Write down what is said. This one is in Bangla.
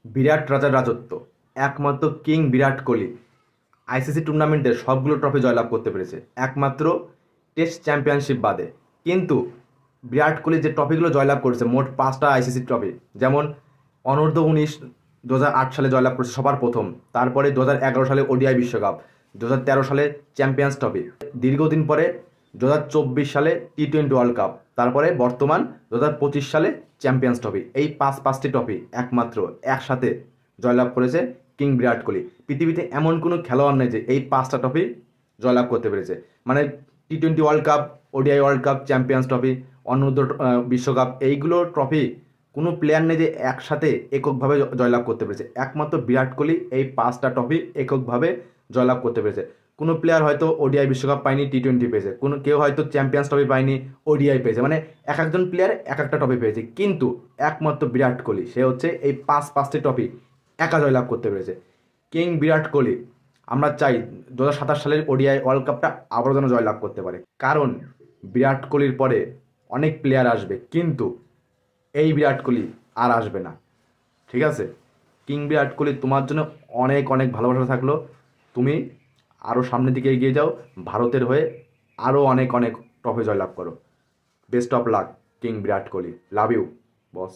বিরাট রাজার রাজত্ব, একমাত্র কিং বিরাট কোহলি আইসিসি টুর্নামেন্টের সবগুলো ট্রফি জয়লাভ করতে পেরেছে একমাত্র টেস্ট চ্যাম্পিয়নশিপ বাদে। কিন্তু বিরাট কোহলি যে ট্রফিগুলো জয়লাভ করেছে, মোট 5টা আইসিসি ট্রফি, যেমন অনূর্ধ্ব 19 2008 সালে জয়লাভ করেছে সবার প্রথম, তারপরে 2011 সালে ওডিআই বিশ্বকাপ, 2013 সালে চ্যাম্পিয়ন্স ট্রফি, দীর্ঘদিন পরে 2024 সালে টি-20 ওয়ার্ল্ড কাপ, তারপরে বর্তমান 2025 সালে চ্যাম্পিয়ন্স ট্রফি। এই পাঁচটি ট্রফি একমাত্র একসাথে জয়লাভ করেছে কিং বিরাট কোহলি। পৃথিবীতে এমন কোনো খেলোয়াড় নেই যে এই 5টা ট্রফি জয়লাভ করতে পেরেছে। মানে টি-20 world cup, ODI world cup, champions trophy, অনূর্ধ্ব বিশ্বকাপ, এইগুলো ট্রফি কোনো প্লেয়ার নেই যে একসাথে এককভাবে জয়লাভ করতে পেরেছে। একমাত্র বিরাট কোহলি এই 5টা ট্রফি এককভাবে জয়লাভ করতে পেরেছে। কোনো প্লেয়ার হয়তো ওডিআই বিশ্বকাপ পায়নি, টি-20 পেয়েছে, কোনো কেউ হয়তো চ্যাম্পিয়ন্স ট্রফি পায়নি, ওডিআই পেয়েছে। মানে এক একজন প্লেয়ার এক একটা ট্রফি পেয়েছে, কিন্তু একমাত্র বিরাট কোহলি সে হচ্ছে এই পাঁচটি ট্রফি একা জয়লাভ করতে পেরেছে। কিং বিরাট কোহলি, আমরা চাই 2027 সালের ওডিআই ওয়ার্ল্ড কাপটা আবারও যেন জয়লাভ করতে পারে, কারণ বিরাট কোহলির পরে অনেক প্লেয়ার আসবে, কিন্তু এই বিরাট কোহলি আর আসবে না। ঠিক আছে, কিং বিরাট কোহলি, তোমার জন্য অনেক অনেক ভালোবাসা থাকলো। তুমি আরও সামনের দিকে এগিয়ে যাও, ভারতের হয়ে আরও অনেক অনেক ট্রফি জয়লাভ করো। Best of luck king Virat Kohli, love you boss.